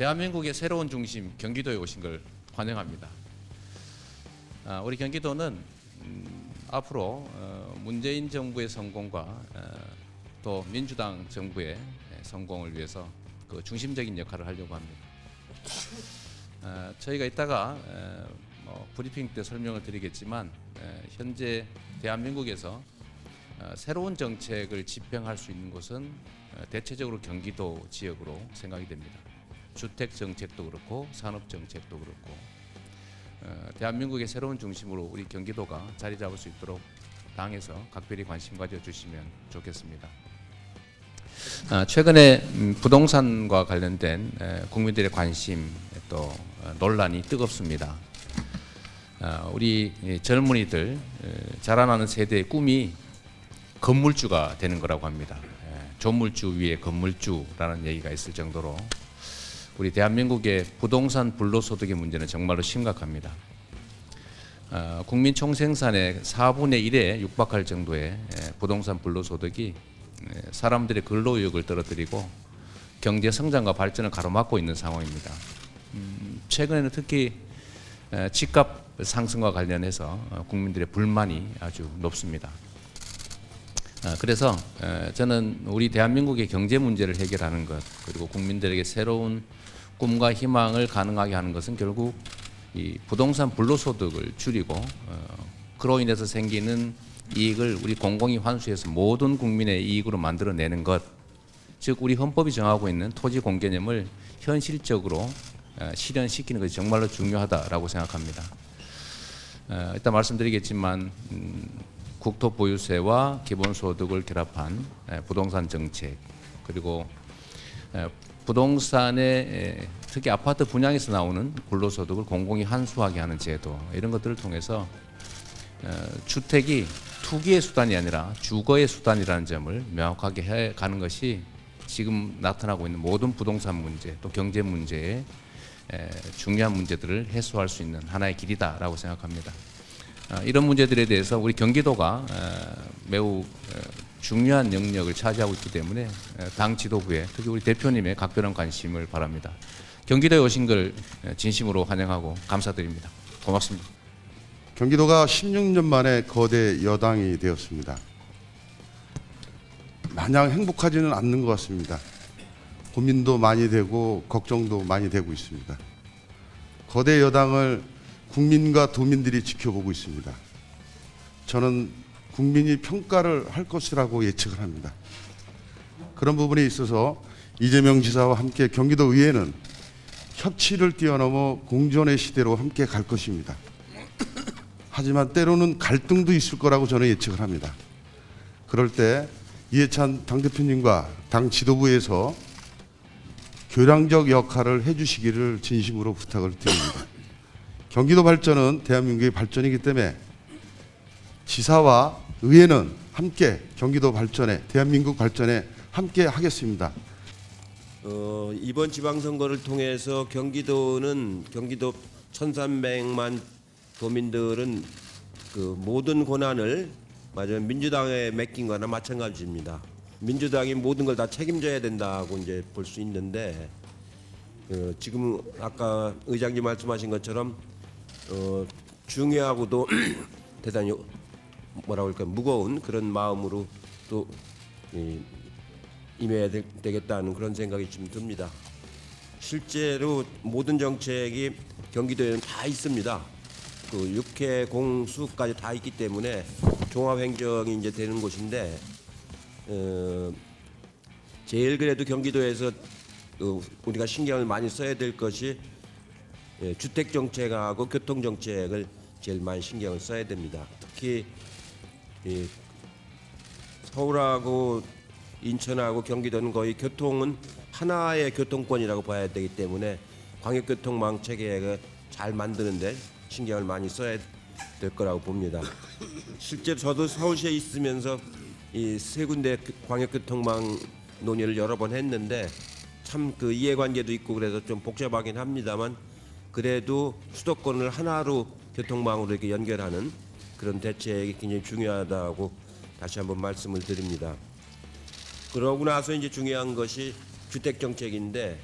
대한민국의 새로운 중심 경기도에 오신 걸 환영합니다. 우리 경기도는 앞으로 문재인 정부의 성공과 또 민주당 정부의 성공을 위해서 그 중심적인 역할을 하려고 합니다. 저희가 이따가 브리핑 때 설명을 드리겠지만 현재 대한민국에서 새로운 정책을 집행할 수 있는 곳은 대체적으로 경기도 지역으로 생각이 됩니다. 주택 정책도 그렇고 산업 정책도 그렇고 대한민국의 새로운 중심으로 우리 경기도가 자리 잡을 수 있도록 당에서 각별히 관심 가져주시면 좋겠습니다. 최근에 부동산과 관련된 국민들의 관심 또 논란이 뜨겁습니다. 우리 젊은이들 자라나는 세대의 꿈이 건물주가 되는 거라고 합니다. 조물주 위에 건물주라는 얘기가 있을 정도로 우리 대한민국의 부동산 불로소득의 문제는 정말로 심각합니다. 국민 총생산의 4분의 1에 육박할 정도의 부동산 불로소득이 사람들의 근로의욕을 떨어뜨리고 경제 성장과 발전을 가로막고 있는 상황입니다. 최근에는 특히 집값 상승과 관련해서 국민들의 불만이 아주 높습니다. 그래서 저는 우리 대한민국의 경제 문제를 해결하는 것 그리고 국민들에게 새로운 꿈과 희망을 가능하게 하는 것은 결국 이 부동산 불로소득을 줄이고 그로 인해서 생기는 이익을 우리 공공이 환수해서 모든 국민의 이익으로 만들어내는 것, 즉 우리 헌법이 정하고 있는 토지 공개념을 현실적으로 실현시키는 것이 정말로 중요하다라고 생각합니다. 이따 말씀드리겠지만 국토보유세와 기본소득을 결합한 부동산 정책 그리고 부동산의 특히 아파트 분양에서 나오는 불로소득을 공공이 환수하게 하는 제도 이런 것들을 통해서 주택이 투기의 수단이 아니라 주거의 수단이라는 점을 명확하게 해가는 것이 지금 나타나고 있는 모든 부동산 문제 또 경제 문제의 중요한 문제들을 해소할 수 있는 하나의 길이다라고 생각합니다. 이런 문제들에 대해서 우리 경기도가 매우 중요한 영역을 차지하고 있기 때문에 당 지도부에 특히 우리 대표님의 각별한 관심을 바랍니다. 경기도에 오신 걸 진심으로 환영하고 감사드립니다. 고맙습니다. 경기도가 16년 만에 거대 여당이 되었습니다. 마냥 행복하지는 않는 것 같습니다. 고민도 많이 되고 걱정도 많이 되고 있습니다. 거대 여당을 국민과 도민들이 지켜보고 있습니다. 저는 국민이 평가를 할 것이라고 예측을 합니다. 그런 부분에 있어서 이재명 지사와 함께 경기도 의회는 협치를 뛰어넘어 공존의 시대로 함께 갈 것입니다. 하지만 때로는 갈등도 있을 거라고 저는 예측을 합니다. 그럴 때 이해찬 당대표님과 당 지도부에서 교량적 역할을 해주시기를 진심으로 부탁을 드립니다. 경기도 발전은 대한민국의 발전이기 때문에 지사와 의회는 함께 경기도 발전에 대한민국 발전에 함께 하겠습니다. 이번 지방선거를 통해서 경기도 1,300만 도민들은 그 모든 권한을 민주당에 맡긴 거나 마찬가지입니다. 민주당이 모든 걸 다 책임져야 된다고 이제 볼 수 있는데 지금 아까 의장님 말씀하신 것처럼 중요하고도 대단히 무거운 그런 마음으로 또 임해야 되겠다는 그런 생각이 좀 듭니다. 실제로 모든 정책이 경기도에는 다 있습니다. 그 6회 공수까지 다 있기 때문에 종합행정이 이제 되는 곳인데 제일 그래도 경기도에서 우리가 신경을 많이 써야 될 것이 주택 정책하고 교통 정책을 제일 많이 신경을 써야 됩니다. 특히 서울하고 인천하고 경기도는 거의 교통은 하나의 교통권이라고 봐야 되기 때문에 광역교통망 체계를 잘 만드는데 신경을 많이 써야 될 거라고 봅니다. 실제 저도 서울시에 있으면서 이 세 군데 광역교통망 논의를 여러 번 했는데 참 그 이해관계도 있고 그래서 좀 복잡하긴 합니다만 그래도 수도권을 하나로 교통망으로 이렇게 연결하는 그런 대책이 굉장히 중요하다고 다시 한번 말씀을 드립니다. 그러고 나서 이제 중요한 것이 주택 정책인데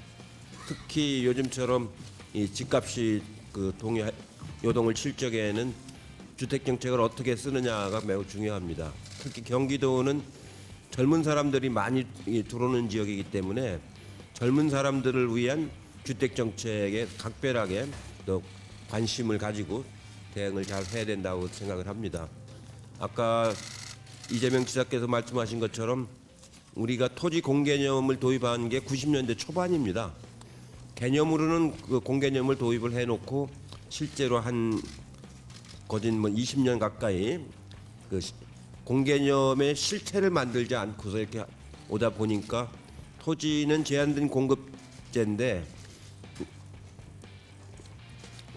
특히 요즘처럼 이 집값이 그 요동을 칠 적에는 주택 정책을 어떻게 쓰느냐가 매우 중요합니다. 특히 경기도는 젊은 사람들이 많이 들어오는 지역이기 때문에 젊은 사람들을 위한 주택 정책에 각별하게 또 관심을 가지고 대응을 잘 해야 된다고 생각을 합니다. 아까 이재명 지사께서 말씀하신 것처럼 우리가 토지 공개념을 도입한 게 90년대 초반입니다. 개념으로는 그 공개념을 도입을 해놓고 실제로 한 거진 20년 가까이 그 공개념의 실체를 만들지 않고서 이렇게 오다 보니까 토지는 제한된 공급제인데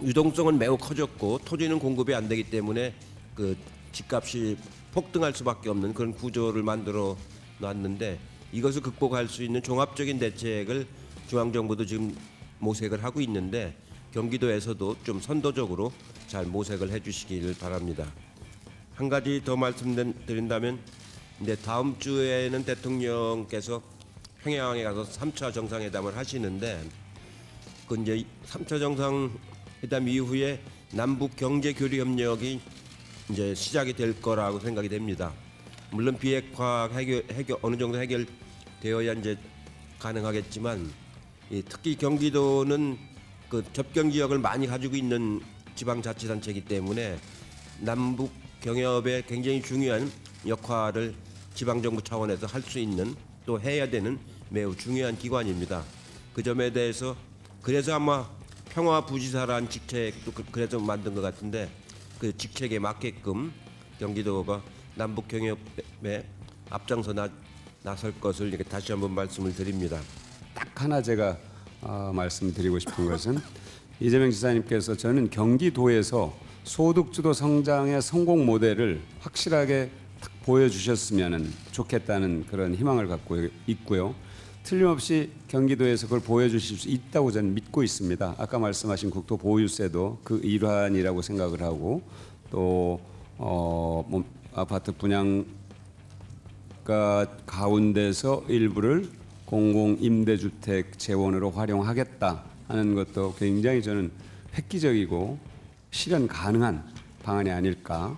유동성은 매우 커졌고 토지는 공급이 안 되기 때문에 그 집값이 폭등할 수밖에 없는 그런 구조를 만들어 놨는데 이것을 극복할 수 있는 종합적인 대책을 중앙정부도 지금 모색을 하고 있는데 경기도에서도 좀 선도적으로 잘 모색을 해주시기를 바랍니다. 한 가지 더 말씀드린다면 이제 다음 주에는 대통령께서 평양에 가서 3차 정상회담을 하시는데 그 이제 3차 정상회담 이후에 남북 경제 교류 협력이 이제 시작이 될 거라고 생각이 됩니다. 물론 비핵화 해결 어느 정도 해결되어야 이제 가능하겠지만 특히 경기도는 그 접경 지역을 많이 가지고 있는 지방자치단체이기 때문에 남북 경협에 굉장히 중요한 역할을 지방정부 차원에서 할 수 있는 또 해야 되는 매우 중요한 기관입니다. 그 점에 대해서 그래서 아마 평화부지사라는 직책도 그래서 만든 것 같은데 그 직책에 맞게끔 경기도가 남북 경협에 앞장서 나설 것을 이렇게 다시 한번 말씀을 드립니다. 딱 하나 제가 말씀드리고 싶은 것은 이재명 지사님께서 저는 경기도에서 소득주도 성장의 성공 모델을 확실하게 딱 보여주셨으면 좋겠다는 그런 희망을 갖고 있고요. 틀림없이 경기도에서 그걸 보여주실 수 있다고 저는 믿고 있습니다. 아까 말씀하신 국토 보유세도 그 일환이라고 생각을 하고 또 아파트 분양가 가운데서 일부를 공공 임대주택 재원으로 활용하겠다 하는 것도 굉장히 저는 획기적이고 실현 가능한 방안이 아닐까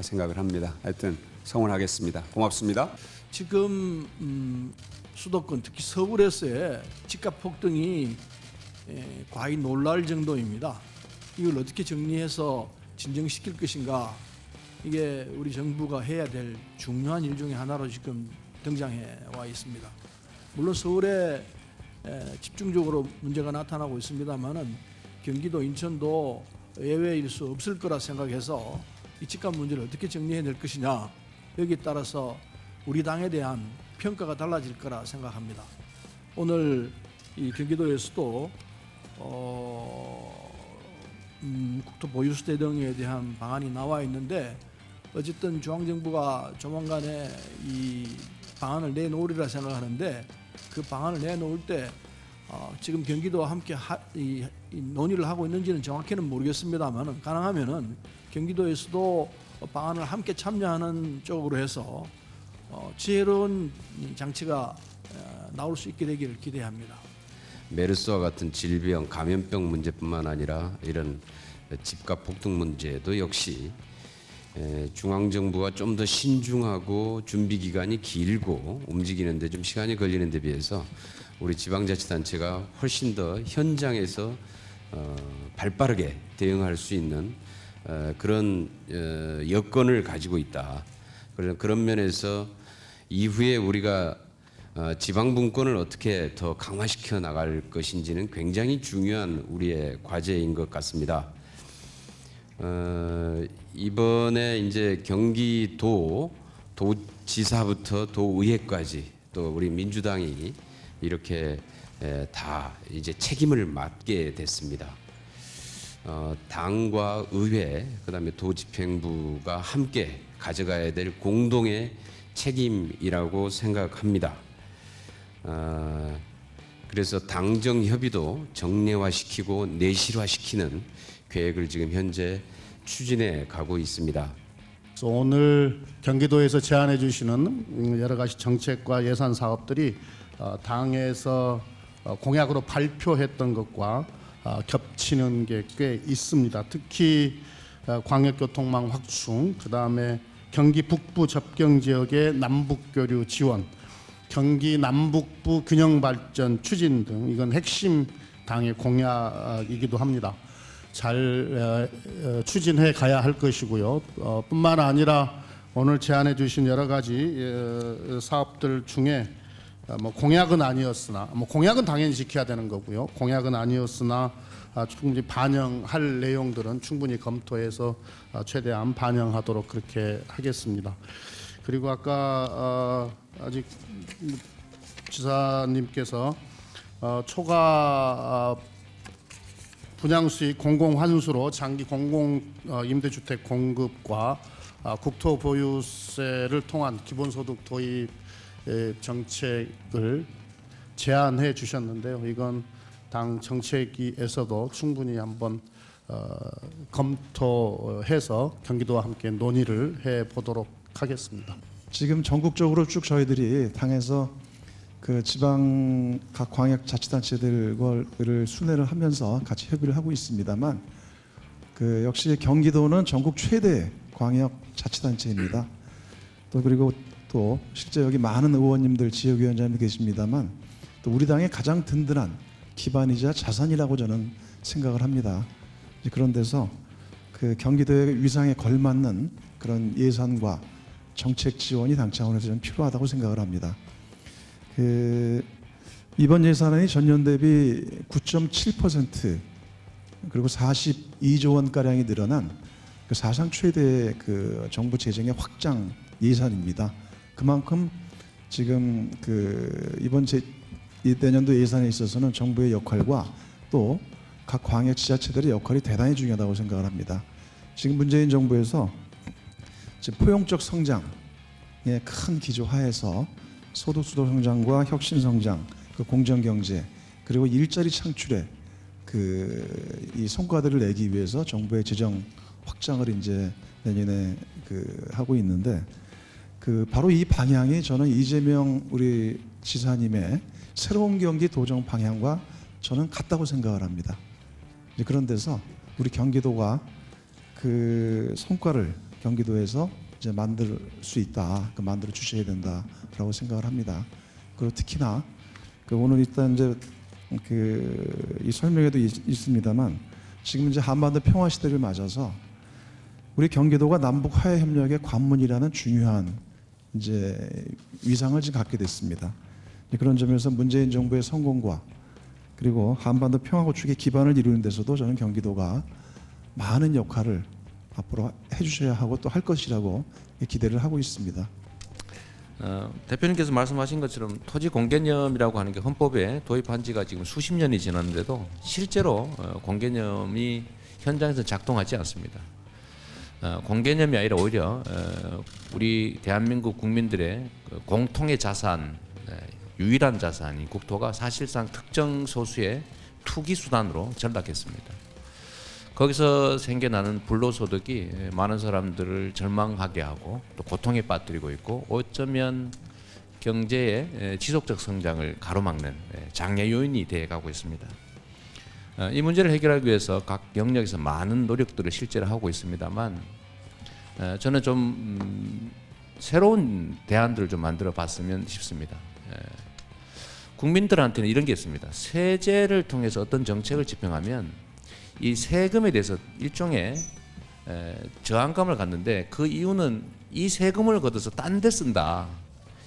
생각을 합니다. 하여튼 성원하겠습니다. 고맙습니다. 지금 수도권 특히 서울에서의 집값 폭등이 과히 놀랄 정도입니다. 이걸 어떻게 정리해서 진정시킬 것인가, 이게 우리 정부가 해야 될 중요한 일 중에 하나로 지금 등장해 와 있습니다. 물론 서울에 집중적으로 문제가 나타나고 있습니다만은 경기도, 인천도 예외일 수 없을 거라 생각해서 이 집값 문제를 어떻게 정리해낼 것이냐, 여기에 따라서 우리 당에 대한 평가가 달라질 거라 생각합니다. 오늘 이 경기도에서도 국토 보유세 등에 대한 방안이 나와 있는데 어쨌든 중앙정부가 조만간에 이 방안을 내놓으리라 생각하는데 그 방안을 내놓을 때 지금 경기도와 함께 이 논의를 하고 있는지는 정확히는 모르겠습니다만 가능하면은 경기도에서도 방안을 함께 참여하는 쪽으로 해서 지혜로운 장치가 나올 수 있게 되기를 기대합니다. 메르스와 같은 질병, 감염병 문제뿐만 아니라 이런 집값 폭등 문제도 역시 중앙정부가 좀 더 신중하고 준비 기간이 길고 움직이는데 좀 시간이 걸리는 데 비해서 우리 지방자치단체가 훨씬 더 현장에서 발빠르게 대응할 수 있는 그런 여건을 가지고 있다. 그런 면에서 이후에 우리가 지방분권을 어떻게 더 강화시켜 나갈 것인지는 굉장히 중요한 우리의 과제인 것 같습니다. 이번에 이제 경기도 도지사부터 도의회까지 또 우리 민주당이 이렇게 다 이제 책임을 맡게 됐습니다. 당과 의회, 그다음에 도집행부가 함께 가져가야 될 공동의 책임이라고 생각합니다. 그래서 당정 협의도 정례화시키고 내실화시키는 계획을 지금 현재 추진해 가고 있습니다. 오늘 경기도에서 제안해 주시는 여러 가지 정책과 예산 사업들이 당에서 공약으로 발표했던 것과 겹치는 게 꽤 있습니다. 특히 광역교통망 확충, 그다음에 경기 북부 접경 지역의 남북교류 지원, 경기 남북부 균형 발전 추진 등 이건 핵심 당의 공약이기도 합니다. 잘 추진해 가야 할 것이고요. 뿐만 아니라 오늘 제안해 주신 여러 가지 사업들 중에 뭐 공약은 아니었으나 공약은 당연히 지켜야 되는 거고요. 공약은 아니었으나 충분히 반영할 내용들은 충분히 검토해서 최대한 반영하도록 그렇게 하겠습니다. 그리고 아까 아직 지사님께서 초과 분양수익 공공환수로 장기 공공 임대주택 공급과 국토 보유세를 통한 기본소득 도입 정책을 제안해 주셨는데요. 이건 당 정책위에서도 충분히 한번 검토해서 경기도와 함께 논의를 해 보도록 하겠습니다. 지금 전국적으로 쭉 저희들이 당에서 그 지방 각 광역자치단체들을 순회를 하면서 같이 협의를 하고 있습니다만 그 역시 경기도는 전국 최대 광역자치단체입니다. 또 그리고 또 실제 여기 많은 의원님들, 지역위원장님 계십니다만 또 우리 당의 가장 든든한 기반이자 자산이라고 저는 생각을 합니다. 그런 데서 그 경기도의 위상에 걸맞는 그런 예산과 정책 지원이 당 차원에서 좀 필요하다고 생각을 합니다. 그 이번 예산안이 전년 대비 9.7% 그리고 42조 원 가량이 늘어난 그 사상 최대의 그 정부 재정의 확장 예산입니다. 그만큼 지금 그 이번 내년도 예산에 있어서는 정부의 역할과 또 각 광역지자체들의 역할이 대단히 중요하다고 생각을 합니다. 지금 문재인 정부에서 지금 포용적 성장의 큰 기조 하에서 소득주도 성장과 혁신 성장, 그 공정 경제 그리고 일자리 창출에 그 이 성과들을 내기 위해서 정부의 재정 확장을 이제 내년에 그 하고 있는데 그 바로 이 방향이 저는 이재명 우리 지사님의 새로운 경기 도정 방향과 저는 같다고 생각을 합니다. 이제 그런 데서 우리 경기도가 그 성과를 경기도에서 이제 만들 수 있다, 그 만들어 주셔야 된다라고 생각을 합니다. 그리고 특히나 그 오늘 일단 이제 그 이 설명에도 있습니다만 지금 이제 한반도 평화 시대를 맞아서 우리 경기도가 남북 화해 협력의 관문이라는 중요한 이제 위상을 지금 갖게 됐습니다. 그런 점에서 문재인 정부의 성공과 그리고 한반도 평화 구축의 기반을 이루는 데서도 저는 경기도가 많은 역할을 앞으로 해주셔야 하고 또 할 것이라고 기대를 하고 있습니다. 대표님께서 말씀하신 것처럼 토지 공개념이라고 하는 게 헌법에 도입한 지가 지금 수십 년이 지났는데도 실제로 공개념이 현장에서 작동하지 않습니다. 공개념이 아니라 오히려 우리 대한민국 국민들의 공통의 자산, 유일한 자산인 국토가 사실상 특정 소수의 투기 수단으로 전락했습니다. 거기서 생겨나는 불로소득이 많은 사람들을 절망하게 하고 또 고통에 빠뜨리고 있고 어쩌면 경제의 지속적 성장을 가로막는 장애 요인이 되어가고 있습니다. 이 문제를 해결하기 위해서 각 영역에서 많은 노력들을 실제로 하고 있습니다만 저는 좀 새로운 대안들을 좀 만들어 봤으면 싶습니다. 국민들한테는 이런 게 있습니다. 세제를 통해서 어떤 정책을 집행하면 이 세금에 대해서 일종의 저항감을 갖는데 그 이유는 이 세금을 걷어서 딴 데 쓴다.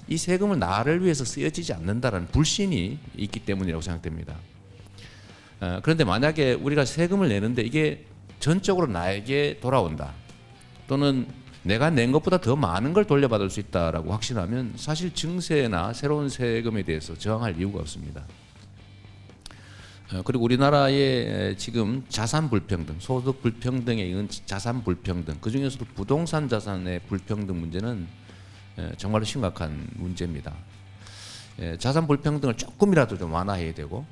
이 세금을 나를 위해서 쓰여지지 않는다라는 불신이 있기 때문이라고 생각됩니다. 그런데 만약에 우리가 세금을 내는데 이게 전적으로 나에게 돌아온다. 또는 내가 낸 것보다 더 많은 걸 돌려받을 수 있다라고 확신하면 사실 증세나 새로운 세금에 대해서 저항할 이유가 없습니다. 그리고 우리나라의 지금 자산 불평등, 소득 불평등에 의한 자산 불평등, 그 중에서도 부동산 자산의 불평등 문제는 정말로 심각한 문제입니다. 자산 불평등을 조금이라도 좀 완화해야 되고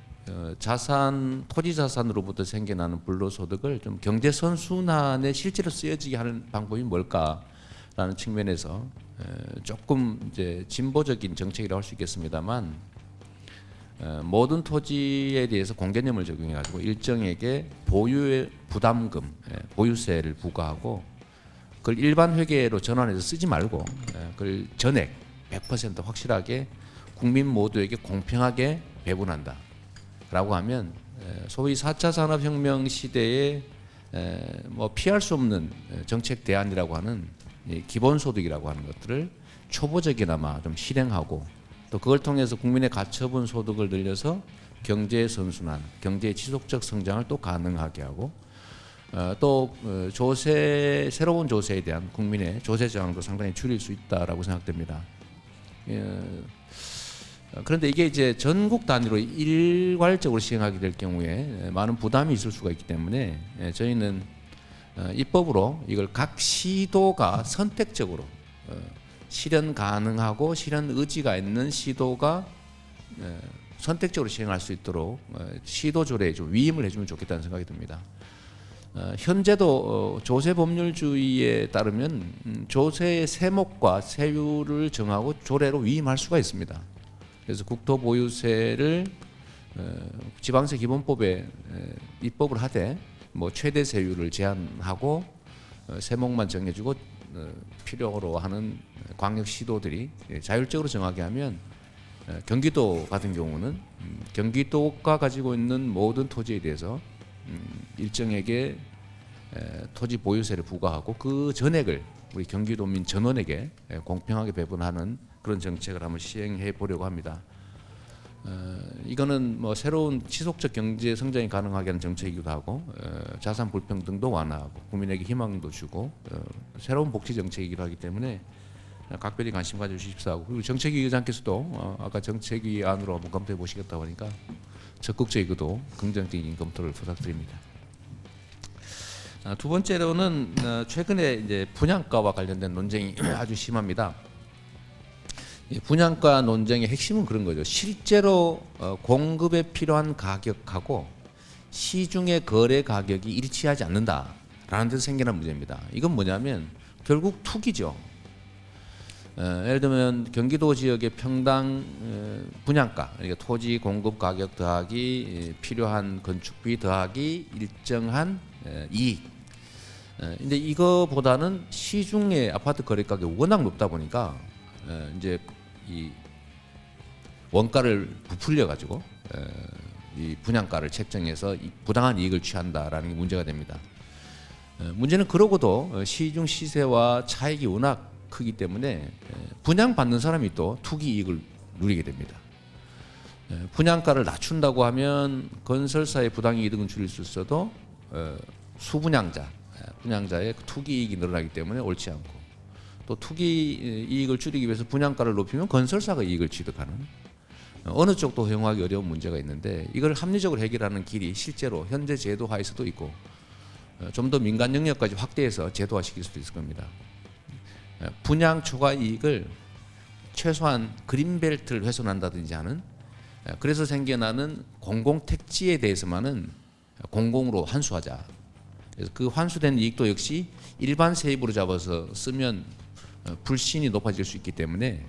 자산, 토지 자산으로부터 생겨나는 불로소득을 좀 경제 선순환에 실제로 쓰여지게 하는 방법이 뭘까라는 측면에서 조금 이제 진보적인 정책이라고 할 수 있겠습니다만 모든 토지에 대해서 공개념을 적용해가지고 일정에게 보유의 부담금, 보유세를 부과하고 그걸 일반 회계로 전환해서 쓰지 말고 그걸 전액 100% 확실하게 국민 모두에게 공평하게 배분한다라고 하면 소위 4차 산업혁명 시대에 뭐 피할 수 없는 정책 대안이라고 하는 기본소득이라고 하는 것들을 초보적이나마 좀 실행하고 또 그걸 통해서 국민의 가처분 소득을 늘려서 경제의 선순환, 경제의 지속적 성장을 또 가능하게 하고 또 새로운 조세에 대한 국민의 조세 저항도 상당히 줄일 수 있다라고 생각됩니다. 그런데 이게 이제 전국 단위로 일괄적으로 시행하게 될 경우에 많은 부담이 있을 수가 있기 때문에 저희는 입법으로 이걸 각 시도가 선택적으로 실현 가능하고 실현 의지가 있는 시도가 선택적으로 시행할 수 있도록 시도 조례에 좀 위임을 해주면 좋겠다는 생각이 듭니다. 현재도 조세 법률주의에 따르면 조세의 세목과 세율을 정하고 조례로 위임할 수가 있습니다. 그래서 국토보유세를 지방세 기본법에 입법을 하되 뭐 최대 세율을 제한하고 세목만 정해주고 필요로 하는 광역 시도들이 자율적으로 정하게 하면 경기도 같은 경우는 경기도가 가지고 있는 모든 토지에 대해서 일정에게 토지 보유세를 부과하고 그 전액을 우리 경기도민 전원에게 공평하게 배분하는 그런 정책을 한번 시행해 보려고 합니다. 이거는 뭐 새로운 지속적 경제 성장이 가능하게 하는 정책이기도 하고 자산 불평등도 완화하고 국민에게 희망도 주고 새로운 복지 정책이기도 하기 때문에 각별히 관심 가져주십사 하고 그리고 정책위 의장께서도 아까 정책위 안으로 한번 검토해 보시겠다고 하니까 적극적이고도 긍정적인 검토를 부탁드립니다. 두 번째로는 최근에 이제 분양가와 관련된 논쟁이 아주 심합니다. 분양가 논쟁의 핵심은 그런 거죠. 실제로 공급에 필요한 가격하고 시중의 거래 가격이 일치하지 않는다라는 데서 생겨난 문제입니다. 이건 뭐냐면 결국 투기죠. 예를 들면 경기도 지역의 평당 분양가, 그러니까 토지 공급 가격 더하기 필요한 건축비 더하기 일정한 이익. 근데 이거보다는 시중의 아파트 거래 가격이 워낙 높다 보니까 이제 이 원가를 부풀려 가지고 이 분양가를 책정해서 부당한 이익을 취한다라는 게 문제가 됩니다. 문제는 그러고도 시중 시세와 차익이 워낙 크기 때문에 분양받는 사람이 또 투기 이익을 누리게 됩니다. 분양가를 낮춘다고 하면 건설사의 부당이익은 줄일 수 있어도 분양자의 투기 이익이 늘어나기 때문에 옳지 않고 또 투기 이익을 줄이기 위해서 분양가를 높이면 건설사가 이익을 취득하는 어느 쪽도 허용하기 어려운 문제가 있는데 이걸 합리적으로 해결하는 길이 실제로 현재 제도화에서도 있고 좀 더 민간 영역까지 확대해서 제도화시킬 수도 있을 겁니다. 분양 초과 이익을 최소한 그린벨트를 훼손한다든지 하는 그래서 생겨나는 공공택지에 대해서만은 공공으로 환수하자. 그래서 그 환수된 이익도 역시 일반 세입으로 잡아서 쓰면 불신이 높아질 수 있기 때문에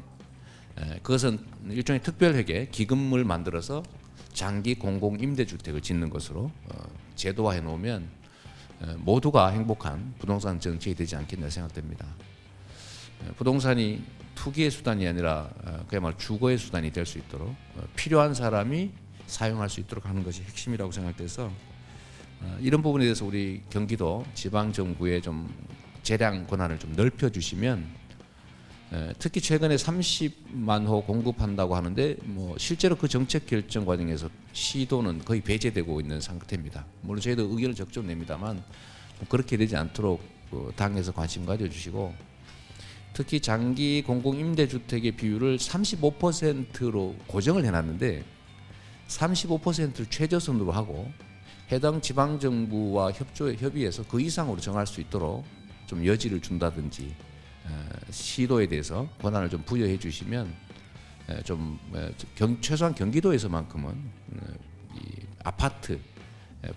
그것은 일종의 특별회계 기금을 만들어서 장기 공공 임대주택을 짓는 것으로 제도화해 놓으면 모두가 행복한 부동산 정책이 되지 않겠나 생각됩니다. 부동산이 투기의 수단이 아니라 그야말로 주거의 수단이 될 수 있도록 필요한 사람이 사용할 수 있도록 하는 것이 핵심이라고 생각돼서 이런 부분에 대해서 우리 경기도 지방 정부의 좀 재량 권한을 좀 넓혀 주시면 특히 최근에 30만 호 공급한다고 하는데 뭐 실제로 그 정책 결정 과정에서 시도는 거의 배제되고 있는 상태입니다. 물론 저희도 의견을 적극 냅니다만 그렇게 되지 않도록 당에서 관심 가져주시고 특히 장기 공공 임대주택의 비율을 35%로 고정을 해놨는데 35%를 최저선으로 하고 해당 지방 정부와 협의해서 그 이상으로 정할 수 있도록 좀 여지를 준다든지 시도에 대해서 권한을 좀 부여해 주시면 좀 최소한 경기도에서만큼은 이 아파트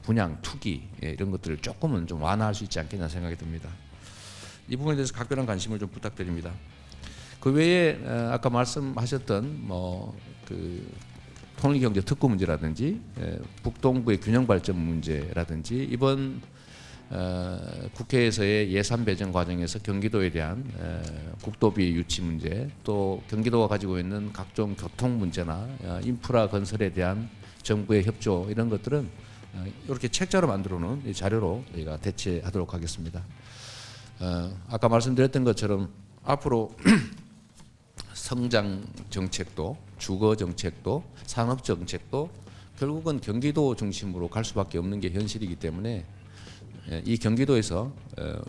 분양 투기 이런 것들을 조금은 좀 완화할 수 있지 않겠나 생각이 듭니다. 이 부분에 대해서 각별한 관심을 좀 부탁드립니다. 그 외에 아까 말씀하셨던 뭐 그 통일경제 특구 문제라든지 북동부의 균형 발전 문제라든지 이번 국회에서의 예산 배정 과정에서 경기도에 대한 국도비 유치 문제, 또 경기도가 가지고 있는 각종 교통 문제나 인프라 건설에 대한 정부의 협조 이런 것들은 이렇게 책자로 만들어 놓은 이 자료로 저희가 대체하도록 하겠습니다. 아까 말씀드렸던 것처럼 앞으로 성장 정책도 주거 정책도 산업 정책도 결국은 경기도 중심으로 갈 수밖에 없는 게 현실이기 때문에 이 경기도에서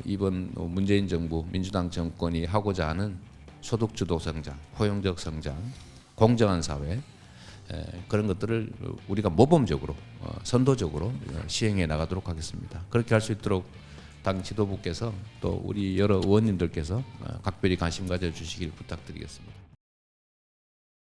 이번 문재인 정부 민주당 정권이 하고자 하는 소득주도 성장, 포용적 성장, 공정한 사회 그런 것들을 우리가 모범적으로 선도적으로 시행해 나가도록 하겠습니다. 그렇게 할 수 있도록 당 지도부께서 또 우리 여러 의원님들께서 각별히 관심 가져주시길 부탁드리겠습니다.